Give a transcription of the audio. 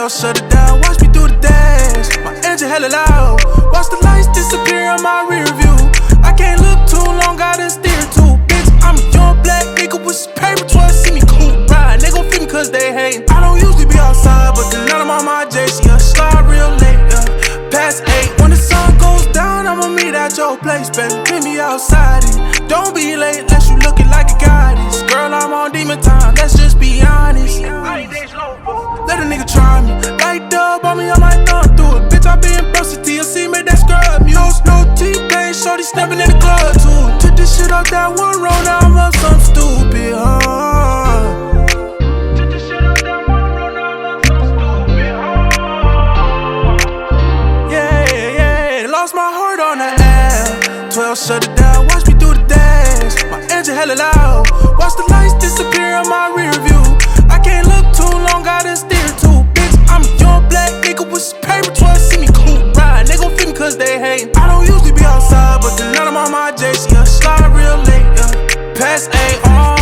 12, shut it down, watch me do the dash. My engine hella loud, watch the lights disappear on my rear view. I can't look too long, gotta steer too. Bitch, I'm a young black nigga with some paper, 12 see me cool. Ride, they gon' feel me cause they hatin'. I don't usually be outside, but tonight I'm on my JC, yeah, slide real late, yeah. Past 8, when the sun goes down, I'ma meet at your place, baby. Meet me outside it. Don't be late unless you looking like a goddess. Girl, I'm on demon time, let's just be honest. Let a nigga try me. Light up on me, I might thumb through it. Bitch, I been busted TLC, made that scrub me. No T-Pain, shorty stepping in the club too. Took this shit off that one road, now I'm up some stupid, Took this shit off that one road, now I'm up some stupid, Yeah, lost my heart on the air. 12, shut it down, watch me do the dash. My engine hella loud, watch the lights disappear on my rear view. I can't look too long, gotta steer too. Bitch, I'm a young black nigga with some paper, 12 see me cool. Ride, they gon' feel me cause they hatin'. I don't usually be outside, but tonight I'm on my JC, yeah, slide real late, yeah. Past 8,